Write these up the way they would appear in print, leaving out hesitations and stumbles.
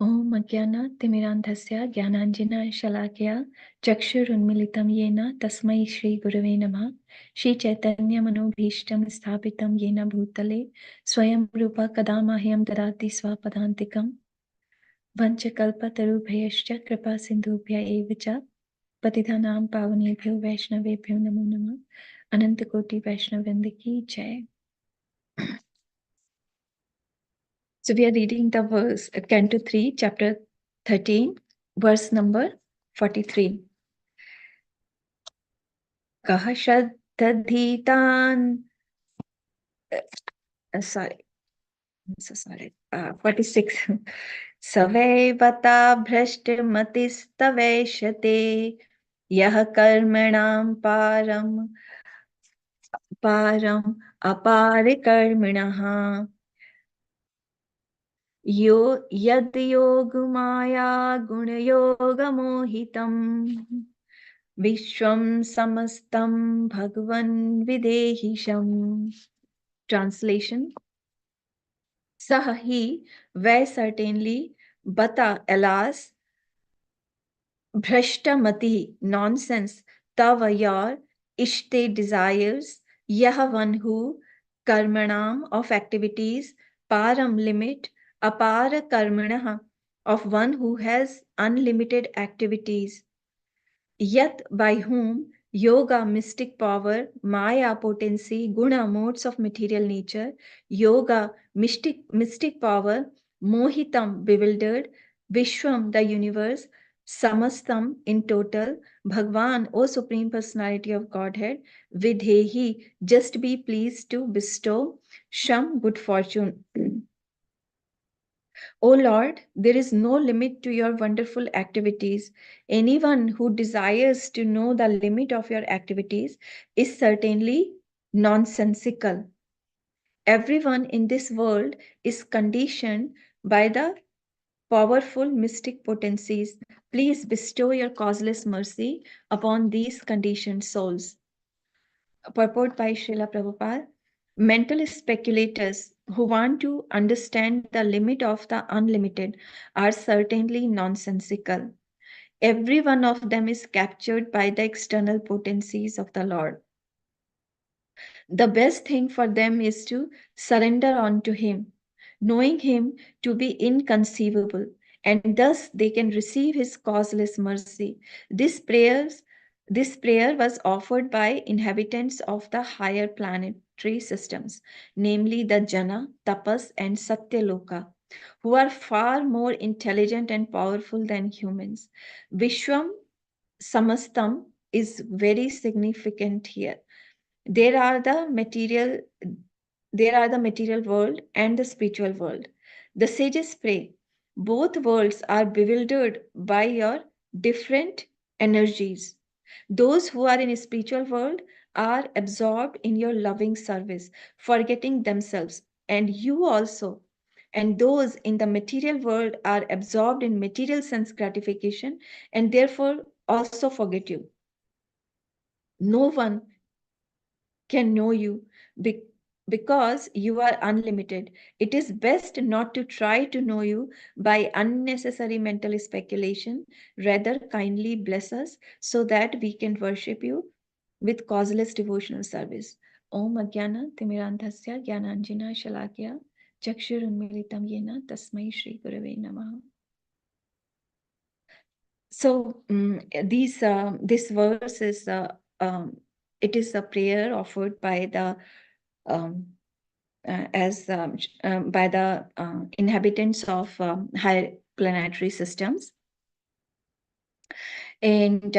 Om Ajnana Timirandhasya Jnananjana Shalakya Chakshurunmilitam Yena Tasmai Shri Gurave Namah Shri Chaitanya Manobhishtam Sthapitam Yena Bhutale Swayam Rupa Kadamahyam Dadati Swapadantikam Vanchakalpatarubhyascha Kripa Sindhubhya Evacha Patidhanam Pavanebhyo Vaishnavebhyo Namo Namah Anantakoti Vaishnavrinda Ki Jai. So we are reading the verse, Canto 3, chapter 13, verse number 43. Kaha Shraddhadhitan, sorry, I'm so sorry, 46. Savai Vata Bhrashtimatistavaishate Yah Karmanam Param Apari Karminaha Yo Yad Yogmaya Gunayogamohitam Vishwam Samastam Bhagavan Videhisham. Translation. Sahi, where certainly, Bata, alas, Bhrashtamati, nonsense, Tava, your, Ishte, desires, Yah, one who, Karmanam, of activities, Param, limit, Apara Karmanaha, of one who has unlimited activities. Yat, by whom, yoga, mystic power, maya, potency, guna, modes of material nature, yoga, mystic power, mohitam, bewildered, vishwam, the universe, samastam, in total, Bhagwan, O Supreme Personality of Godhead, vidhehi, just be pleased to bestow, sham, good fortune. O Lord, there is no limit to your wonderful activities. Anyone who desires to know the limit of your activities is certainly nonsensical. Everyone in this world is conditioned by the powerful mystic potencies. Please bestow your causeless mercy upon these conditioned souls. Purport by Srila Prabhupada. Mental speculators who want to understand the limit of the unlimited are certainly nonsensical. Every one of them is captured by the external potencies of the Lord. The best thing for them is to surrender unto Him, knowing Him to be inconceivable, and thus they can receive His causeless mercy. This prayer was offered by inhabitants of the higher planetary systems, namely the Jana, Tapas, and Satyaloka, who are far more intelligent and powerful than humans. Vishwam Samastam is very significant here. There are the material world and the spiritual world. The sages pray, both worlds are bewildered by your different energies. Those who are in a spiritual world are absorbed in your loving service, forgetting themselves, and you also. And those in the material world are absorbed in material sense gratification and therefore also forget you. No one can know you because you are unlimited. It is best not to try to know you by unnecessary mental speculation. Rather, kindly bless us so that we can worship you with causeless devotional service. Om Ajnana Timirandhasya Jnananjana Shalakya Chakshurunmilitam Yena Tasmai Shri Gurave Namah. So this verse is it is a prayer offered by the by the inhabitants of higher planetary systems, and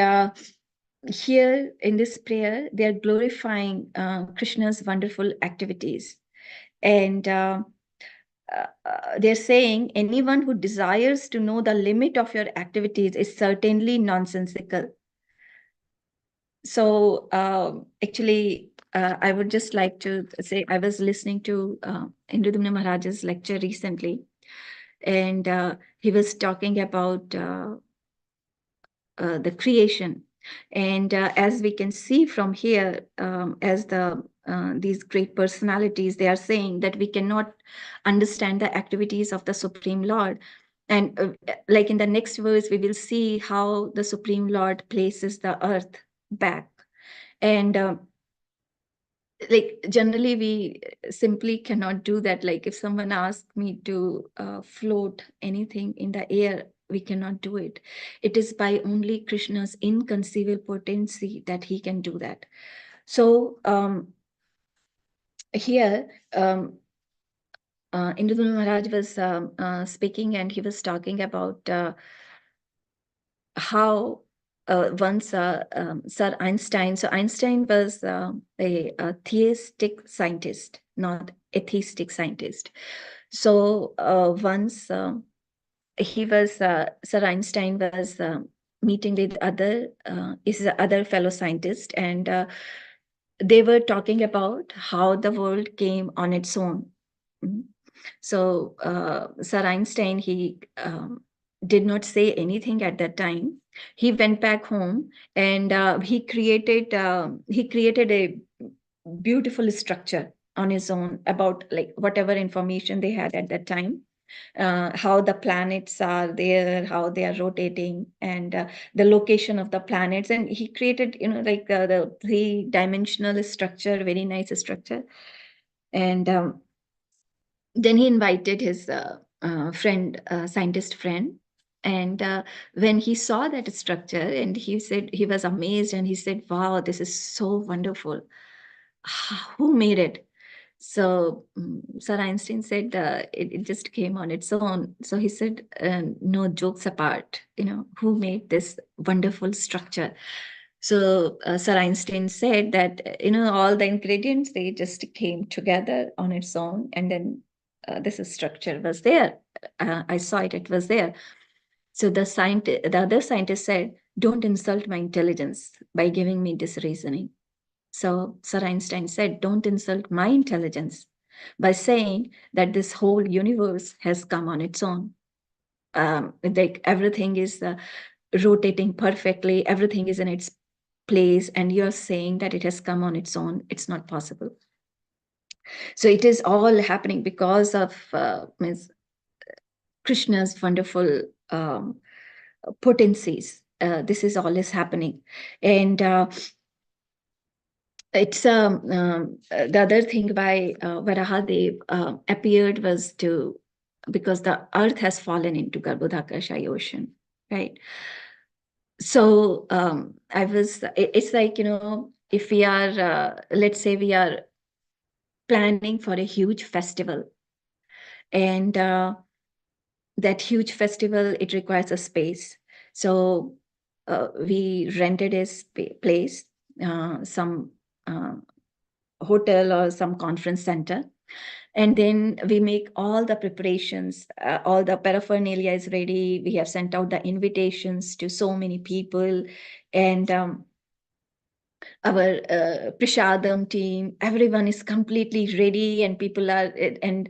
here in this prayer they are glorifying Krishna's wonderful activities, and they're saying anyone who desires to know the limit of your activities is certainly nonsensical. So actually, I would just like to say, I was listening to Indradumna Maharaj's lecture recently, and he was talking about the creation. And as we can see from here, as these great personalities, they are saying that we cannot understand the activities of the Supreme Lord And like in the next verse, we will see how the Supreme Lord places the earth back. And like generally we simply cannot do that. Like if someone asks me to float anything in the air, we cannot do it. It is by only Krishna's inconceivable potency that he can do that. So here Indra Maharaj was speaking, and he was talking about how once Sir Einstein, so Einstein was a theistic scientist, not atheistic scientist. So once he was, Sir Einstein was meeting with other fellow scientists, and they were talking about how the world came on its own. Mhm. So Sir Einstein, he did not say anything at that time. He went back home, and he created a beautiful structure on his own about like whatever information they had at that time, how the planets are there, how they are rotating, and the location of the planets. And he created, like the three-dimensional structure, very nice structure. And then he invited his scientist friend. And when he saw that structure, and he said he was amazed, and he said, "Wow, this is so wonderful. Who made it?" So Sir Einstein said it just came on its own. So he said, "No, jokes apart, who made this wonderful structure?" So Sir Einstein said that all the ingredients, they just came together on its own, and then this structure was there. I saw it; it was there. So the other scientist said, "Don't insult my intelligence by giving me this reasoning." So Sir Einstein said, "Don't insult my intelligence by saying that this whole universe has come on its own. Like everything is rotating perfectly, everything is in its place, and you're saying that it has come on its own. It's not possible." So it is all happening because of Ms. Krishna's wonderful potencies. This is all is happening. And it's the other thing why Varahadev appeared was because the earth has fallen into Garbhodakasha ocean, right? So it's like, if we are, let's say we are planning for a huge festival, and that huge festival, it requires a space. So we rented a place, some hotel or some conference center, and then we make all the preparations. All the paraphernalia is ready. We have sent out the invitations to so many people, and our prashadam team, everyone is completely ready, and people are, and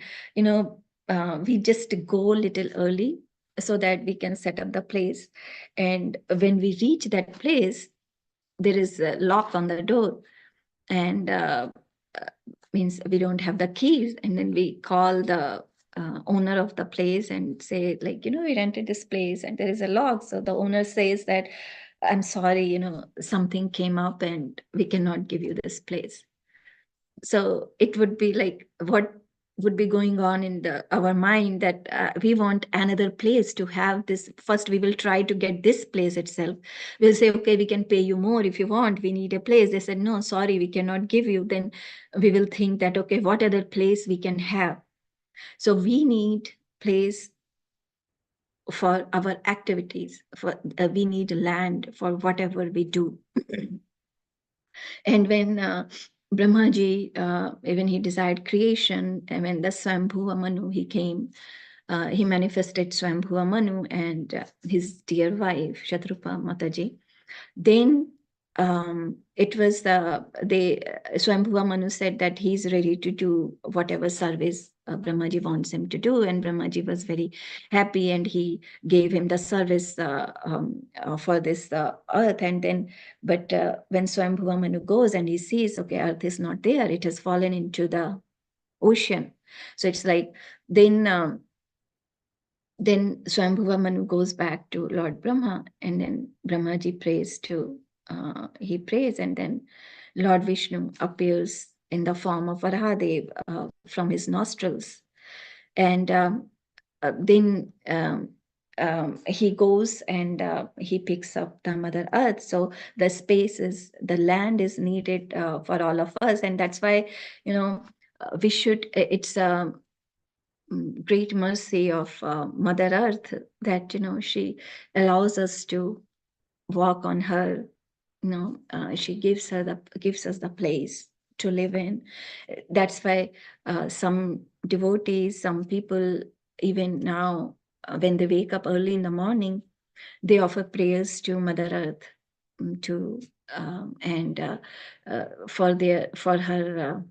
we just go a little early so that we can set up the place. And when we reach that place, there is a lock on the door, and uh, means we don't have the keys. And then we call the owner of the place and say, like, we rented this place and there is a lock. So the owner says that, "I'm sorry, something came up and we cannot give you this place." So it would be like, what would be going on in our mind, that we want another place to have this. First we will try to get this place itself. We'll say, "Okay, we can pay you more if you want, we need a place." They said, "No, sorry, we cannot give you." Then we will think that, okay, what other place we can have? So we need place for our activities, for we need land for whatever we do. And when Brahmaji, when he desired creation, and when the Swambhuva Manu, he came, he manifested Swambhuva Manu and his dear wife, Shatrupa Mataji. Then it was Swambhuva Manu said that he's ready to do whatever service Brahmaji wants him to do, and Brahmaji was very happy, and he gave him the service for this earth. And then, but when Swambhuva Manu goes and he sees, okay, earth is not there; it has fallen into the ocean. So it's like, then then Swambhuva Manu goes back to Lord Brahma, and then Brahmaji prays to, he prays, and then Lord Vishnu appears in the form of Varahadev from his nostrils. And then he goes and he picks up the Mother Earth. So the space is, the land is needed for all of us. And that's why, we should, it's great mercy of Mother Earth that she allows us to walk on her. She gives us the place to live in. That's why some devotees, some people, even now, when they wake up early in the morning, they offer prayers to Mother Earth, to and for her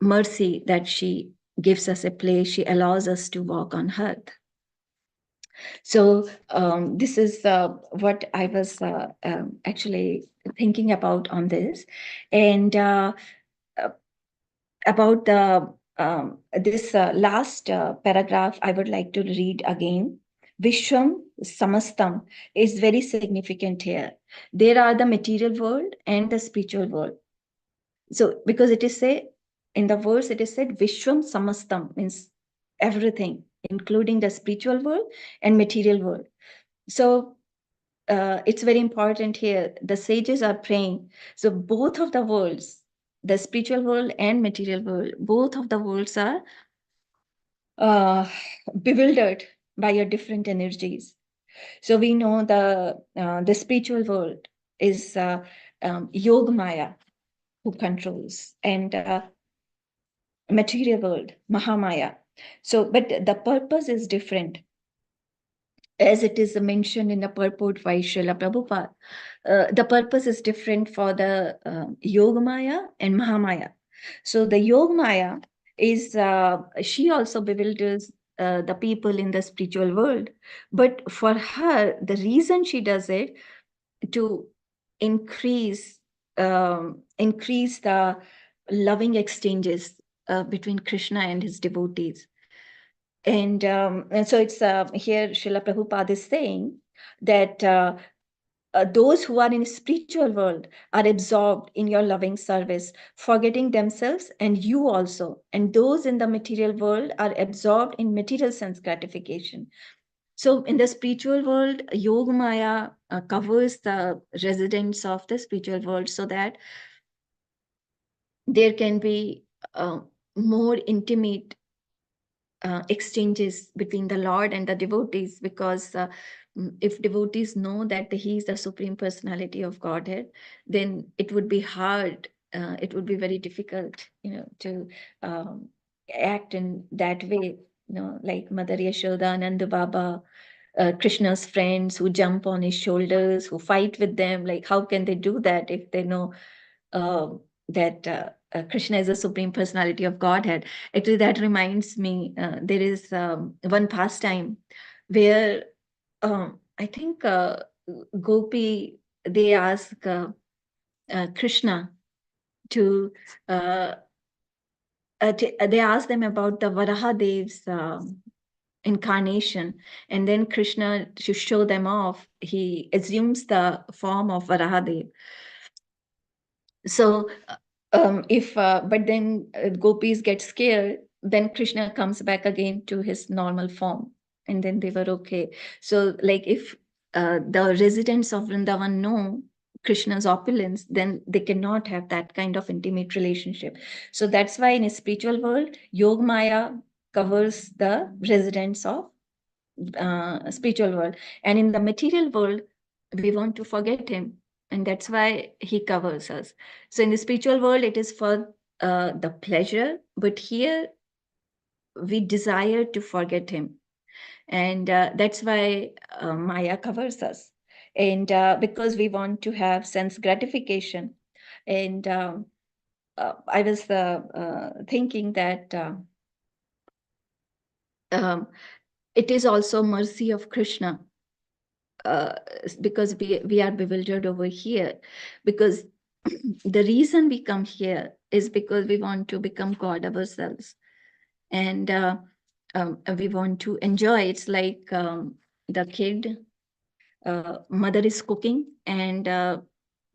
mercy that she gives us a place, she allows us to walk on earth. So this is what I was actually thinking about on this. And about the this last paragraph, I would like to read again. Vishwam Samastam is very significant here. There are the material world and the spiritual world. So because it is say in the verse, it is said Vishwam Samastam, means everything, including the spiritual world and material world. So it's very important here. The sages are praying. So both of the worlds, the spiritual world and material world, both of the worlds are bewildered by your different energies. So we know the spiritual world is Yog Maya, who controls, and material world, Mahamaya. So, but the purpose is different, as it is mentioned in the purport by Srila Prabhupada. The purpose is different for the Yogamaya and Mahamaya. So the Yogamaya is, she also bewilders the people in the spiritual world. But for her, the reason she does it, to increase the loving exchanges between Krishna and his devotees. And so it's here Srila Prabhupada is saying that those who are in the spiritual world are absorbed in your loving service, forgetting themselves and you also. And those in the material world are absorbed in material sense gratification. So in the spiritual world, Yoga Maya covers the residents of the spiritual world so that there can be more intimate exchanges between the Lord and the devotees, because if devotees know that he is the Supreme Personality of Godhead, then it would be hard, it would be very difficult, to act in that way, like Mother Yashoda, Nanda Baba, Krishna's friends who jump on his shoulders, who fight with them. Like, how can they do that if they know uh, that Krishna is the Supreme Personality of Godhead? Actually, that reminds me, there is one pastime where I think Gopi, they ask Krishna to, they ask them about the Varahadev's incarnation, and then Krishna, to show them off, he assumes the form of Varahadev. So if but then gopis get scared, then Krishna comes back again to his normal form, and then they were okay. So like if the residents of Vrindavan know Krishna's opulence, then they cannot have that kind of intimate relationship. So that's why in a spiritual world, Yog Maya covers the residents of spiritual world, and in the material world we want to forget him, and that's why he covers us. So in the spiritual world it is for the pleasure, but here we desire to forget him, and that's why Maya covers us, and because we want to have sense gratification. And I was thinking that um, it is also mercy of Krishna, because we are bewildered over here, because the reason we come here is because we want to become God ourselves. And we want to enjoy. It's like the kid, mother is cooking, and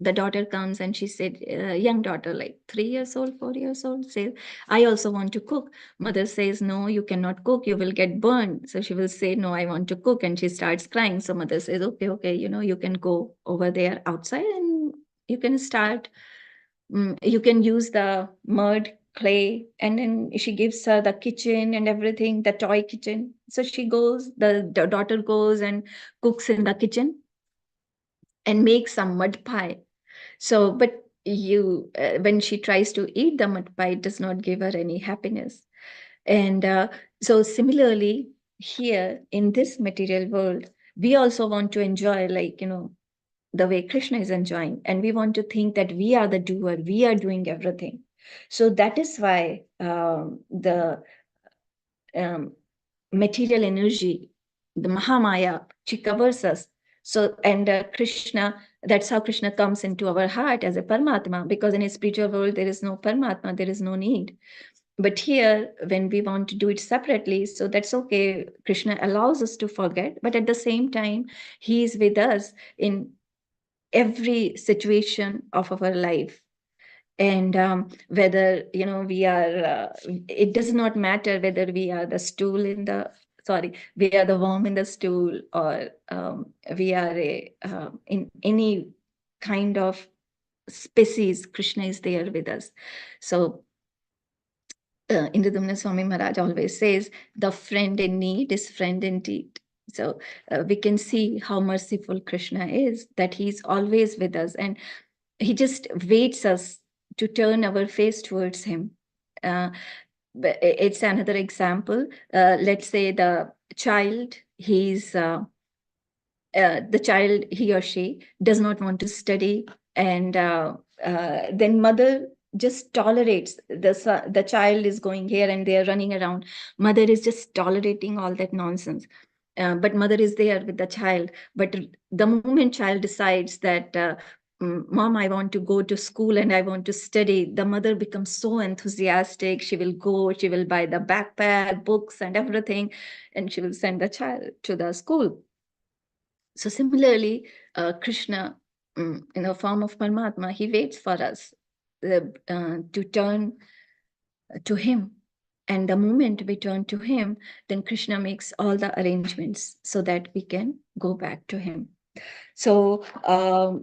the daughter comes and she said, young daughter, like 3 years old, 4 years old, says, I also want to cook. Mother says, no, you cannot cook, you will get burned. So she will say, no, I want to cook, and she starts crying. So mother says, okay, you can go over there outside and you can start. You can use the mud, clay, and then she gives her the kitchen and everything, the toy kitchen. So she goes, the daughter goes and cooks in the kitchen and makes some mud pie. So, but when she tries to eat the mud pie, it does not give her any happiness. And so, similarly, here in this material world, we also want to enjoy, like, the way Krishna is enjoying, and we want to think that we are the doer, we are doing everything. So that is why the um, material energy, the Mahamaya, she covers us. So, and Krishna, that's how Krishna comes into our heart as a Paramatma, because in a spiritual world, there is no Paramatma, there is no need. But here, when we want to do it separately, so that's okay. Krishna allows us to forget, but at the same time, he is with us in every situation of our life. And whether we are it does not matter whether we are the stool in the sorry we are the worm in the stool, or we are in any kind of species, Krishna is there with us. So Indradumna Swami Maharaj always says, the friend in need is friend indeed. So we can see how merciful Krishna is, that he's always with us, and he just waits us to turn our face towards him. It's another example. Let's say the child, the child, he or she does not want to study, and then mother just tolerates. The child is going here and there, running around. Mother is just tolerating all that nonsense. But mother is there with the child. But the moment child decides that, Mom, I want to go to school and I want to study, the mother becomes so enthusiastic. She will go, she will buy the backpack, books, and everything, and she will send the child to the school. So similarly, Krishna, in the form of Paramatma, he waits for us to turn to him. And the moment we turn to him, then Krishna makes all the arrangements so that we can go back to him. So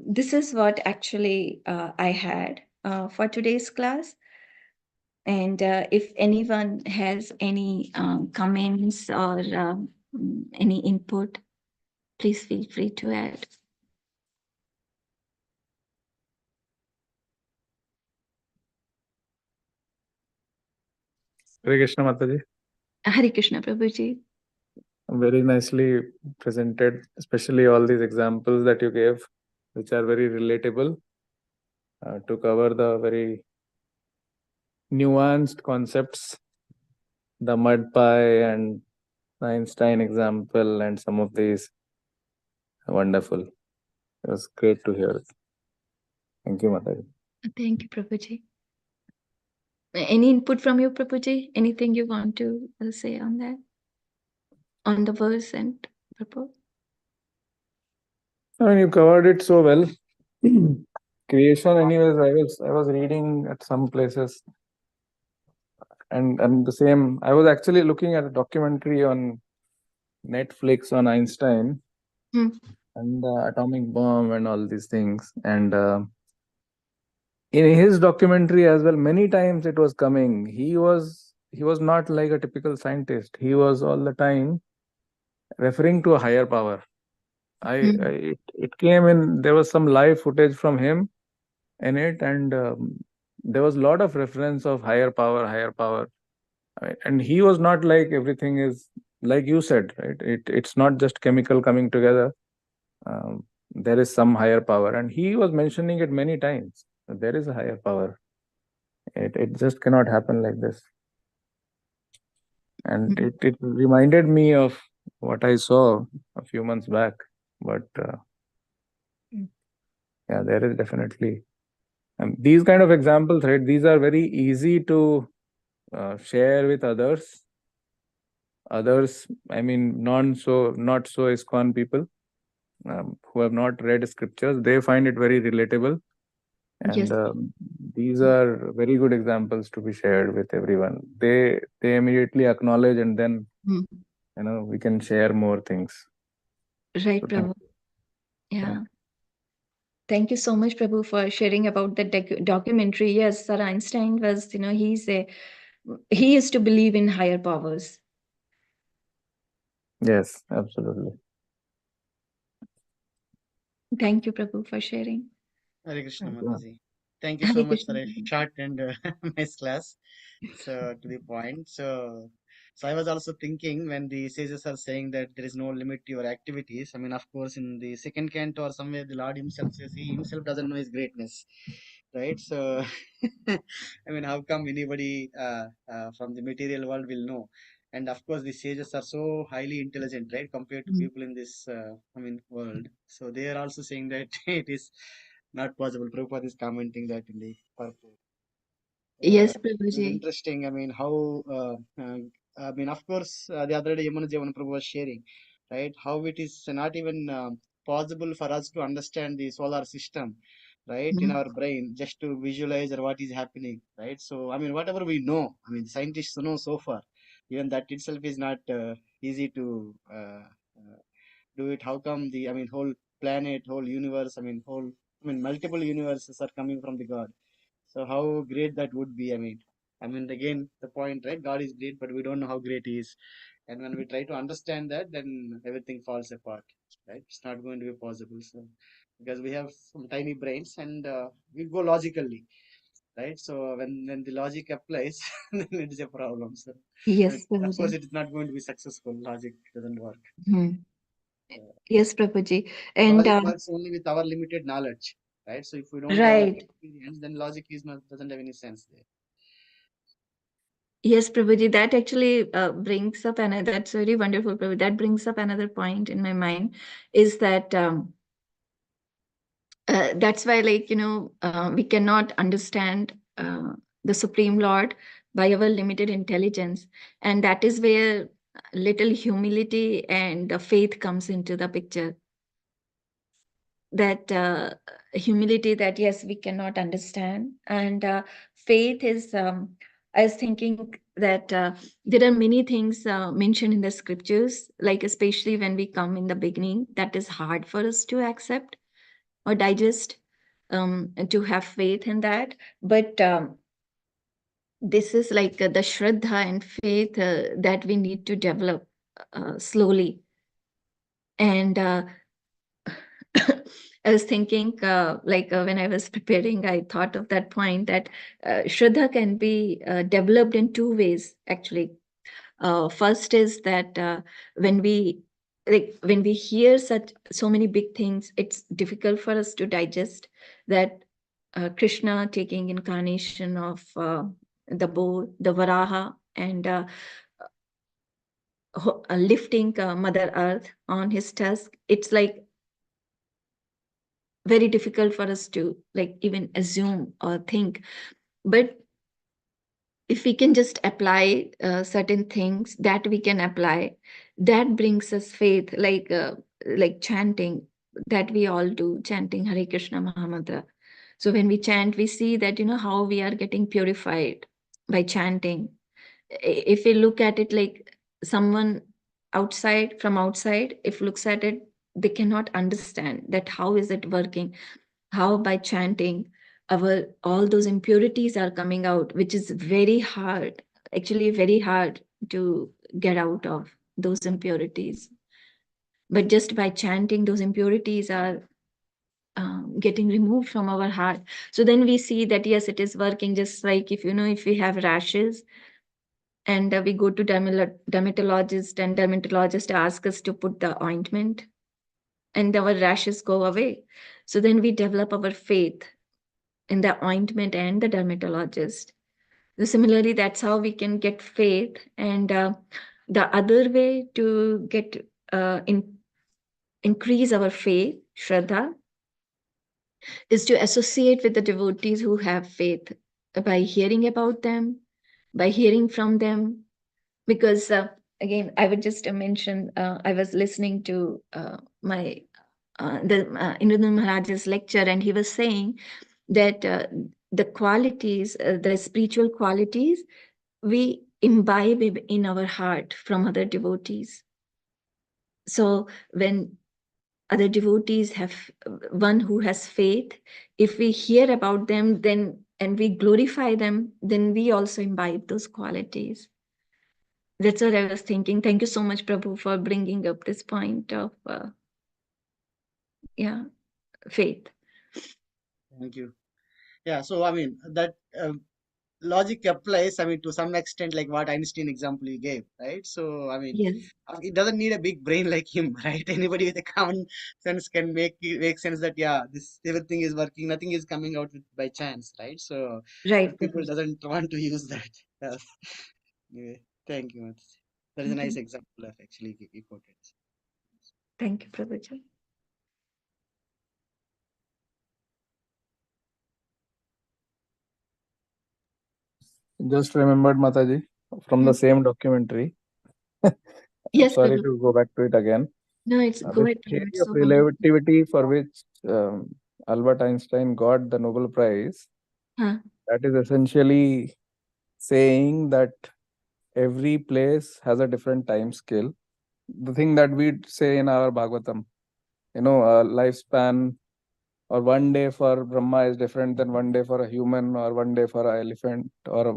this is what actually I had for today's class. And if anyone has any comments or any input, please feel free to add. Hare Krishna, Mataji. Hare Krishna, Prabhuji. Very nicely presented, especially all these examples that you gave, which are very relatable to cover the very nuanced concepts, the mud pie and the Einstein example, and some of these. Wonderful. It was great to hear. Thank you, Mataji. Thank you, Prabhuji. Any input from you, Prabhuji? Anything you want to say on that? On the verse and purport? I mean, you covered it so well. Creation, anyways, I was reading at some places, and the same. I was actually looking at a documentary on Netflix on Einstein and the atomic bomb and all these things. And in his documentary as well, many times it was coming. He was not like a typical scientist. He was all the time referring to a higher power. It came in. There was some live footage from him in it, and there was a lot of reference of higher power, higher power. And he was not like everything is like you said, right? It's not just chemical coming together. There is some higher power, and he was mentioning it many times. There is a higher power. It just cannot happen like this. And it reminded me of what I saw a few months back. But yeah, there is definitely. And these kind of examples, right? These are very easy to share with others. Others, I mean, not so ISKCON people, who have not read scriptures, they find it very relatable. And Yes. these are very good examples to be shared with everyone. They immediately acknowledge, and then Mm. we can share more things. Right, So Prabhu. Yeah. Thank you so much, Prabhu, for sharing about the documentary. Yes, Sir Einstein was, he used to believe in higher powers. yes, absolutely. Thank you, Prabhu, for sharing. Hare Krishna, Yeah. Mataji. Thank you so Hare much for Krishna. a short and nice class. So to the point. So I was also thinking when the sages are saying that there is no limit to your activities. I mean, of course, in the second canto or somewhere, the Lord Himself says He Himself doesn't know His greatness, right? So, I mean, how come anybody from the material world will know? And of course, the sages are so highly intelligent, right, compared to Mm. people in this, world. So they are also saying that it is not possible. Prabhupada is commenting that in the purport. Yes, It was Prabhuji. interesting. I mean, I mean, of course, the other day Yamuna Javan Prabhu was sharing, right, how it is not even possible for us to understand the solar system, right, in Mm. our brain, just to visualize or what is happening, right? So, I mean, whatever we know, I mean, scientists know so far, even that itself is not easy to do it. How come the, I mean, whole planet, whole universe, I mean, multiple universes are coming from the God. So how great that would be. I mean, again, the point, right? God is great, but we don't know how great He is. And when we try to understand that, then everything falls apart, right? It's not going to be possible. So because we have some tiny brains and we go logically, right? So when the logic applies, then it is a problem. So I mean, Yes, of course, Prabhuji. it is not going to be successful. Logic doesn't work. Mm. Uh, Yes, Prabhuji. And Logic works only with our limited knowledge, right? So if we don't have that right. experience, then logic is not doesn't have any sense there. Yes, Prabhuji, that actually brings up another, that's very wonderful, Prabhu. That brings up another point in my mind is that that's why, we cannot understand the Supreme Lord by our limited intelligence. And that is where little humility and faith comes into the picture. That humility that, yes, we cannot understand. And faith is, I was thinking that there are many things mentioned in the scriptures, like especially when we come in the beginning, that is hard for us to accept or digest, and to have faith in that. But this is like the shraddha and faith that we need to develop slowly. And I was thinking, when I was preparing, I thought of that point that shraddha can be developed in two ways, actually. First is that when we hear so many big things, it's difficult for us to digest that Krishna taking incarnation of the bull, the Varaha, and lifting Mother Earth on his tusk. It's like very difficult for us to like even assume or think. But if we can just apply certain things that we can apply, that brings us faith, like chanting that we all do, chanting Hare Krishna Mahamantra. So when we chant, we see that how we are getting purified by chanting. If we look at it like someone outside, if looks at it, they cannot understand that how is it working, how by chanting our all those impurities are coming out, which is very hard, actually very hard to get out of those impurities. But just by chanting, those impurities are getting removed from our heart. So then we see that yes, it is working. Just like if we have rashes and we go to dermatologist, and dermatologist ask us to put the ointment and our rashes go away. So then we develop our faith in the ointment and the dermatologist. So similarly, that's how we can get faith. And the other way to get increase our faith, Shraddha, is to associate with the devotees who have faith by hearing about them, by hearing from them. Because again, I would just mention, I was listening to my the Anandani Maharaj's lecture, and he was saying that the qualities, the spiritual qualities, we imbibe in our heart from other devotees. So when other devotees have one who has faith, if we hear about them, then and we glorify them, then we also imbibe those qualities. That's what I was thinking. Thank you so much, Prabhu, for bringing up this point of faith. Thank you. Yeah, so I mean that logic applies, I mean, to some extent, like what Einstein example you gave, right? So I mean, Yes, it doesn't need a big brain like him, right? Anybody with a common sense can make sense that yeah, this everything is working, nothing is coming out by chance, right? So right, but people Prabhu. doesn't want to use that. Yes. Anyway, thank you. That is a nice Mhm. example of actually you quoted. Thank you, Prabhuji. Just remembered, Mataji, from the same documentary. I'm Yes, sorry Prabhu. to go back to it again. No, it's go This ahead, Prabhu. theory It's of so wonderful. relativity for which Albert Einstein got the Nobel Prize, Huh. that is essentially saying that every place has a different time scale. The thing that we say in our Bhagavatam, a lifespan or one day for Brahma is different than one day for a human, or one day for an elephant, or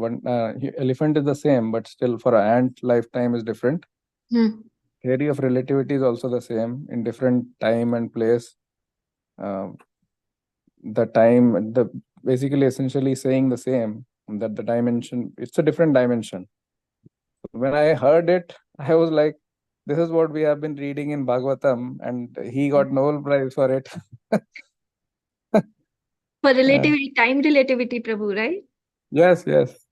elephant is the same, but still for an ant, lifetime is different. Hmm. Theory of relativity is also the same in different time and place. The time, the basically essentially saying the same, that the dimension, it's a different dimension. When I heard it, I was like, this is what we have been reading in Bhagavatam, and he got Nobel Prize for it. For relativity, time relativity, Prabhu, right? Yes, yes.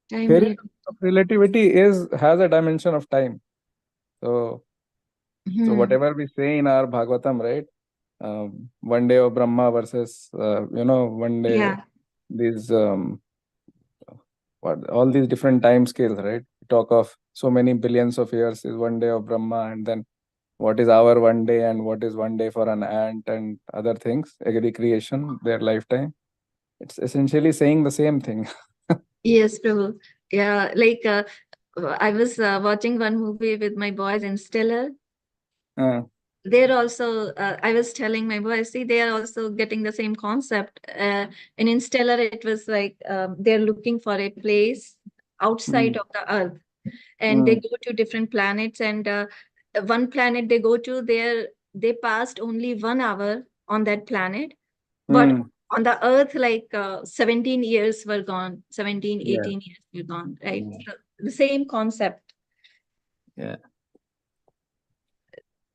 Time Theory relativity. of relativity has a dimension of time. So whatever we say in our Bhagavatam, right? One day of Brahma versus one day Yeah. these all these different time scales, right? We talk of so many billions of years is one day of Brahma, and then what is our one day and what is one day for an ant and other things, agri creation, their lifetime. It's essentially saying the same thing. Yes, Prabhu. Yeah, like I was watching one movie with my boys in Stellar. They're also, I was telling my boys, see, they are also getting the same concept. And in Stellar, it was like they're looking for a place outside of the Earth, and they go to different planets. And one planet they go to, they passed only 1 hour on that planet, but on the Earth, like 17 years were gone, 17, Yeah. 18 years were gone, right? So the same concept. Yeah.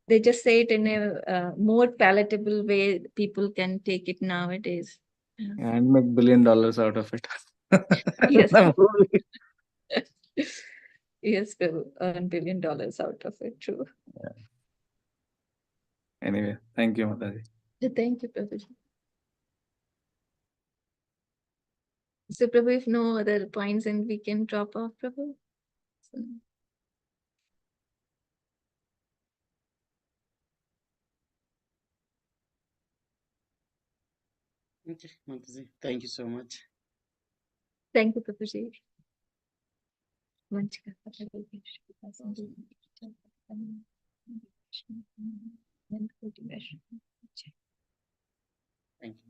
They just say it in a more palatable way people can take it nowadays. Yeah. And make $1 billion out of it. Yes. The movie. Yes, we'll earn $1 billion out of it, true. Anyway, thank you, Mataji. Thank you, Prabhuji. So, Prabhu, if no other points, and we can drop off, Prabhu. So, Okay, Mataji, thank you so much. thank you, Prabhuji.